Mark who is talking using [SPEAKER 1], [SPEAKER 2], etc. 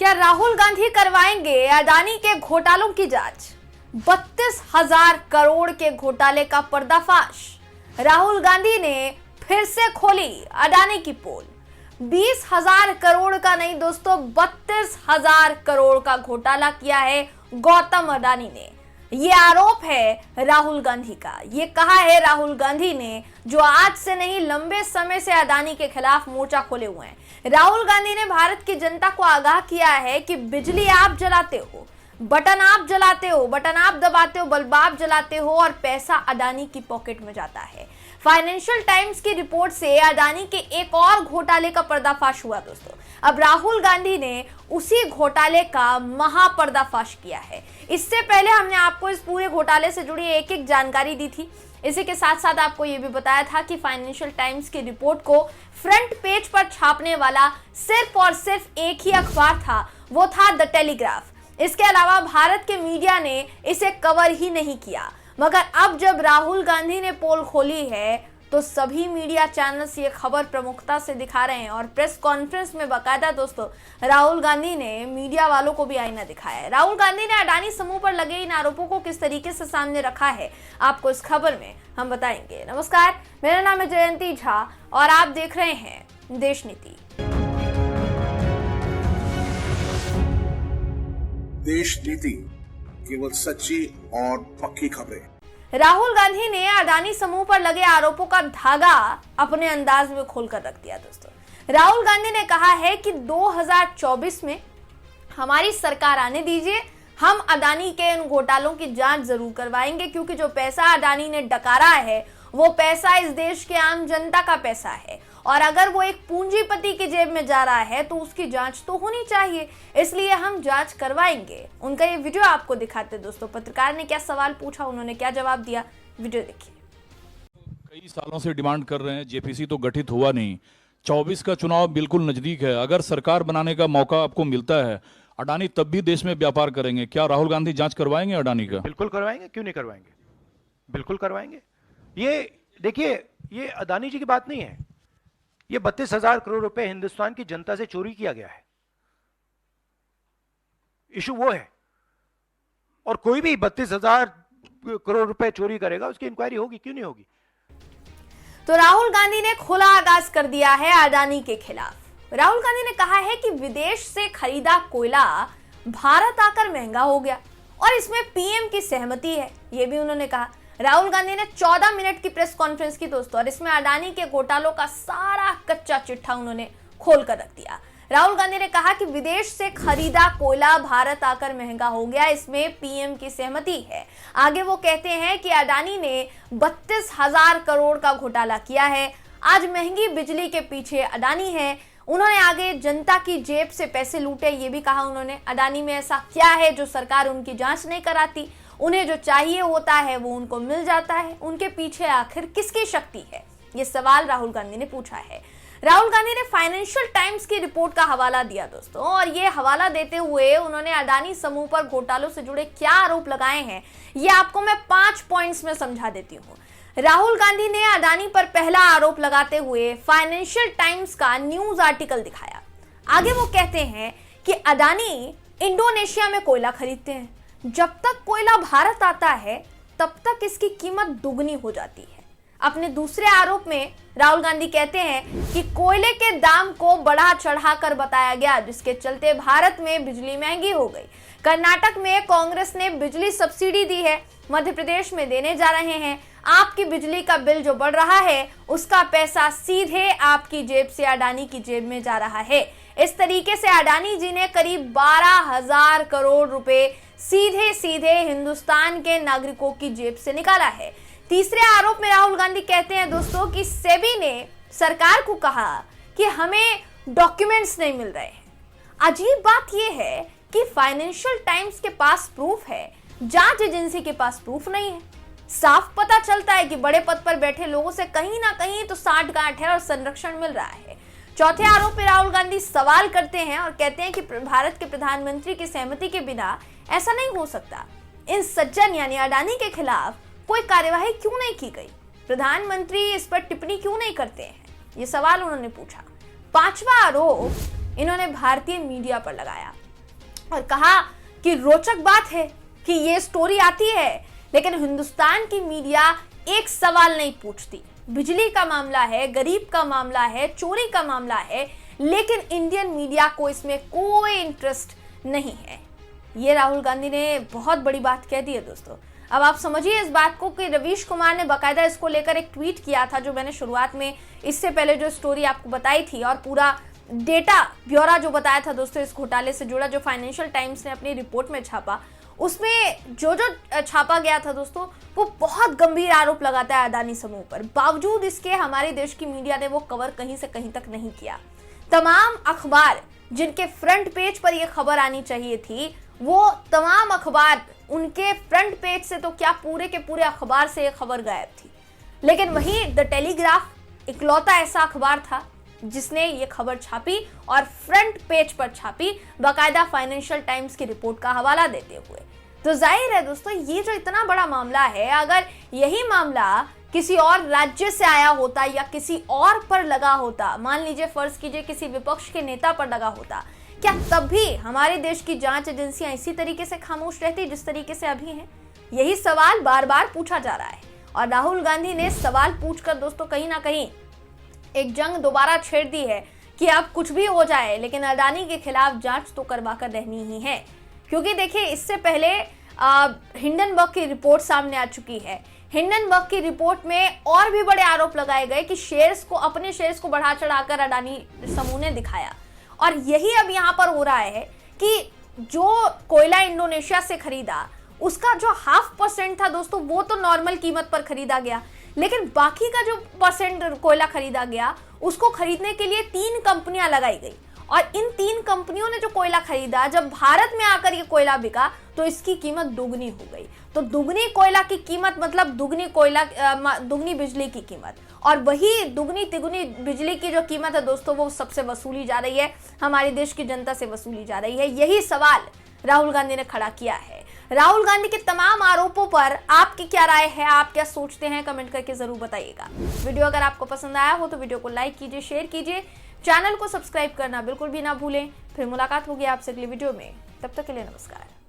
[SPEAKER 1] क्या राहुल गांधी करवाएंगे अडानी के घोटालों की जांच? 32,000 करोड़ के घोटाले का पर्दाफाश। राहुल गांधी ने फिर से खोली अडानी की पोल। 20,000 करोड़ का नहीं दोस्तों, 32,000 करोड़ का घोटाला किया है गौतम अडानी ने। ये आरोप है राहुल गांधी का। ये कहा है राहुल गांधी ने, जो आज से नहीं लंबे समय से अडानी के खिलाफ मोर्चा खोले हुए हैं। राहुल गांधी ने भारत की जनता को आगाह किया है कि बिजली आप जलाते हो, बटन आप जलाते हो, बटन आप दबाते हो, बल्ब आप जलाते हो और पैसा अडानी की पॉकेट में जाता है। फाइनेंशियल टाइम्स की रिपोर्ट से अडानी के एक और घोटाले का पर्दाफाश हुआ दोस्तों। अब राहुल गांधी ने उसी घोटाले का महापर्दाफाश किया है। इससे पहले हमने आपको इस पूरे घोटाले से जुड़ी एक एक जानकारी दी थी। इसी के साथ साथ आपको यह भी बताया था कि फाइनेंशियल टाइम्स की रिपोर्ट को फ्रंट पेज पर छापने वाला सिर्फ और सिर्फ एक ही अखबार था, वो था द टेलीग्राफ। इसके अलावा भारत के मीडिया ने इसे कवर ही नहीं किया। मगर अब जब राहुल गांधी ने पोल खोली है तो सभी मीडिया चैनल्स ये खबर प्रमुखता से दिखा रहे हैं और प्रेस कॉन्फ्रेंस में बाकायदा दोस्तों राहुल गांधी ने मीडिया वालों को भी आईना दिखाया है। राहुल गांधी ने अडानी समूह पर लगे इन आरोपों को किस तरीके से सामने रखा है, आपको इस खबर में हम बताएंगे। नमस्कार, मेरा नाम है जयंती झा और आप देख रहे हैं देश नीति।
[SPEAKER 2] देश नीति, केवल सच्ची और पक्की खबरें।
[SPEAKER 1] राहुल गांधी ने अडानी समूह पर लगे आरोपों का धागा अपने अंदाज में खोलकर रख दिया दोस्तों। राहुल गांधी ने कहा है कि 2024 में हमारी सरकार आने दीजिए, हम अडानी के इन घोटालों की जांच जरूर करवाएंगे, क्योंकि जो पैसा अडानी ने डकारा है वो पैसा इस देश के आम जनता का पैसा है और अगर वो एक पूंजीपति की जेब में जा रहा है तो उसकी जांच तो होनी चाहिए, इसलिए हम जांच करवाएंगे। उनका ये वीडियो आपको दिखाते दोस्तों। पत्रकार ने क्या सवाल पूछा, उन्होंने क्या जवाब दिया, वीडियो देखिए।
[SPEAKER 3] कई सालों से डिमांड कर रहे हैं, जेपीसी तो गठित हुआ नहीं, 24 का चुनाव बिल्कुल नजदीक है, अगर सरकार बनाने का मौका आपको मिलता है, अडानी तब भी देश में व्यापार करेंगे, क्या राहुल गांधी जांच करवाएंगे अडानी का?
[SPEAKER 4] बिल्कुल करवाएंगे, क्यों नहीं करवाएंगे, बिल्कुल करवाएंगे। ये देखिए, ये अडानी जी की बात नहीं है, ये 32,000 करोड़ रुपए हिंदुस्तान की जनता से चोरी किया गया है। इशू वो है, और कोई भी 32,000 करोड़ रुपए चोरी करेगा उसकी इंक्वायरी होगी, क्यों नहीं होगी।
[SPEAKER 1] तो राहुल गांधी ने खुला आगाज कर दिया है अडानी के खिलाफ। राहुल गांधी ने कहा है कि विदेश से खरीदा कोयला भारत आकर महंगा हो गया और इसमें पीएम की सहमति है, यह भी उन्होंने कहा। राहुल गांधी ने 14 मिनट की प्रेस कॉन्फ्रेंस की दोस्तों और इसमें अडानी के घोटालों का सारा कच्चा चिट्ठा उन्होंने खोल कर रख दिया। राहुल गांधी ने कहा कि विदेश से खरीदा कोयला भारत आकर महंगा हो गया, इसमें पीएम की सहमति है। आगे वो कहते हैं कि अडानी ने 32,000 करोड़ का घोटाला किया है। आज महंगी बिजली के पीछे अडानी है। उन्होंने आगे जनता की जेब से पैसे लूटे, ये भी कहा उन्होंने। अडानी में ऐसा क्या है जो सरकार उनकी जांच नहीं कराती? उन्हें जो चाहिए होता है वो उनको मिल जाता है। उनके पीछे आखिर किसकी शक्ति है, ये सवाल राहुल गांधी ने पूछा है। राहुल गांधी ने फाइनेंशियल टाइम्स की रिपोर्ट का हवाला दिया दोस्तों और ये हवाला देते हुए उन्होंने अडानी समूह पर घोटालों से जुड़े क्या आरोप लगाए हैं, ये आपको मैं 5 पॉइंट्स में समझा देती हूँ। राहुल गांधी ने अडानी पर पहला आरोप लगाते हुए फाइनेंशियल टाइम्स का न्यूज आर्टिकल दिखाया। आगे वो कहते हैं कि अडानी इंडोनेशिया में कोयला खरीदते हैं, जब तक कोयला भारत आता है तब तक इसकी कीमत दुगनी हो जाती है। अपने दूसरे आरोप में राहुल गांधी कहते हैं कि कोयले के दाम को बढ़ा चढ़ा कर बताया गया, जिसके चलते भारत में बिजली महंगी हो गई। कर्नाटक में कांग्रेस ने बिजली सब्सिडी दी है, मध्य प्रदेश में देने जा रहे हैं। आपकी बिजली का बिल जो बढ़ रहा है उसका पैसा सीधे आपकी जेब से अडानी की जेब में जा रहा है। इस तरीके से अडानी जी ने करीब 12,000 करोड़ रुपए सीधे सीधे हिंदुस्तान के नागरिकों की जेब से निकाला है। तीसरे आरोप में राहुल गांधी कहते हैं दोस्तों कि सेबी ने सरकार को कहा कि हमें डॉक्यूमेंट्स नहीं मिल रहे हैं। अजीब बात यह है कि फाइनेंशियल टाइम्स के पास प्रूफ है, जांच एजेंसी के पास प्रूफ नहीं है। साफ पता चलता है कि बड़े पद पर बैठे लोगों से कहीं ना कहीं तो साठगांठ है और संरक्षण मिल रहा है। चौथे आरोप में राहुल गांधी सवाल करते हैं और कहते हैं कि भारत के प्रधानमंत्री की सहमति के बिना ऐसा नहीं हो सकता। इन सज्जन यानी अडानी के खिलाफ कोई कार्यवाही क्यों नहीं की गई? प्रधानमंत्री इस पर टिप्पणी क्यों नहीं करते हैं? ये सवाल उन्होंने पूछा। पांचवा आरोप इन्होंने भारतीय मीडिया पर लगाया। और कहा कि रोचक बात है कि ये स्टोरी आती है, लेकिन हिंदुस्तान की मीडिया एक सवाल नहीं पूछती। बिजली का मामला है, गरीब का मामला है, चोरी का मामला है, लेकिन इंडियन मीडिया को इसमें कोई इंटरेस्ट नहीं है। ये राहुल गांधी ने बहुत बड़ी बात कह दी है दोस्तों। अब आप समझिए इस बात को कि रवीश कुमार ने बाकायदा इसको लेकर एक ट्वीट किया था, जो मैंने शुरुआत में इससे पहले जो स्टोरी आपको बताई थी और पूरा डेटा ब्यौरा जो बताया था दोस्तों इस घोटाले से जुड़ा, जो फाइनेंशियल टाइम्स ने अपनी रिपोर्ट में छापा, उसमें जो छापा गया था दोस्तों वो बहुत गंभीर आरोप लगाता है अडानी समूह पर। बावजूद इसके हमारे देश की मीडिया ने वो कवर कहीं से कहीं तक नहीं किया। तमाम अखबार जिनके फ्रंट पेज पर यह खबर आनी चाहिए थी, वो तमाम अखबार उनके फ्रंट पेज से तो क्या पूरे के पूरे अखबार से यह खबर गायब थी। लेकिन वहीं द टेलीग्राफ इकलौता ऐसा अखबार था जिसने ये खबर छापी और फ्रंट पेज पर छापी, बाकायदा फाइनेंशियल टाइम्स की रिपोर्ट का हवाला देते हुए। तो जाहिर है दोस्तों ये जो इतना बड़ा मामला है, अगर यही मामला किसी और राज्य से आया होता या किसी और पर लगा होता, मान लीजिए फर्ज कीजिए किसी विपक्ष के नेता पर लगा होता, क्या तब भी हमारे देश की जांच एजेंसियां इसी तरीके से खामोश रहती जिस तरीके से अभी हैं? यही सवाल बार बार पूछा जा रहा है और राहुल गांधी ने सवाल पूछकर दोस्तों कहीं ना कहीं एक जंग दोबारा छेड़ दी है कि अब कुछ भी हो जाए लेकिन अडानी के खिलाफ जांच तो करवा कर रहनी ही है। क्योंकि देखिए इससे पहले हिंडनबर्ग की रिपोर्ट सामने आ चुकी है। हिंडनबर्ग की रिपोर्ट में और भी बड़े आरोप लगाए गए कि अपने शेयर्स को बढ़ा चढ़ाकर अडानी समूह ने दिखाया। और यही अब यहाँ पर हो रहा है कि जो कोयला इंडोनेशिया से खरीदा उसका जो 0.5% था दोस्तों वो तो नॉर्मल कीमत पर खरीदा गया, लेकिन बाकी का जो % कोयला खरीदा गया उसको खरीदने के लिए 3 कंपनियां लगाई गई और इन 3 कंपनियों ने जो कोयला खरीदा, जब भारत में आकर ये कोयला बिका तो इसकी कीमत दुगनी हो गई। तो दुगनी कोयला की कीमत मतलब दुगनी बिजली की कीमत, और वही दुगनी तिगुनी बिजली की जो कीमत है दोस्तों वो सबसे वसूली जा रही है, हमारे देश की जनता से वसूली जा रही है। यही सवाल राहुल गांधी ने खड़ा किया है। राहुल गांधी के तमाम आरोपों पर आपकी क्या राय है, आप क्या सोचते हैं, कमेंट करके जरूर बताइएगा। वीडियो अगर आपको पसंद आया हो तो वीडियो को लाइक कीजिए, शेयर कीजिए, चैनल को सब्सक्राइब करना बिल्कुल भी ना भूलें। फिर मुलाकात होगी आपसे अगली वीडियो में, तब तक के लिए नमस्कार।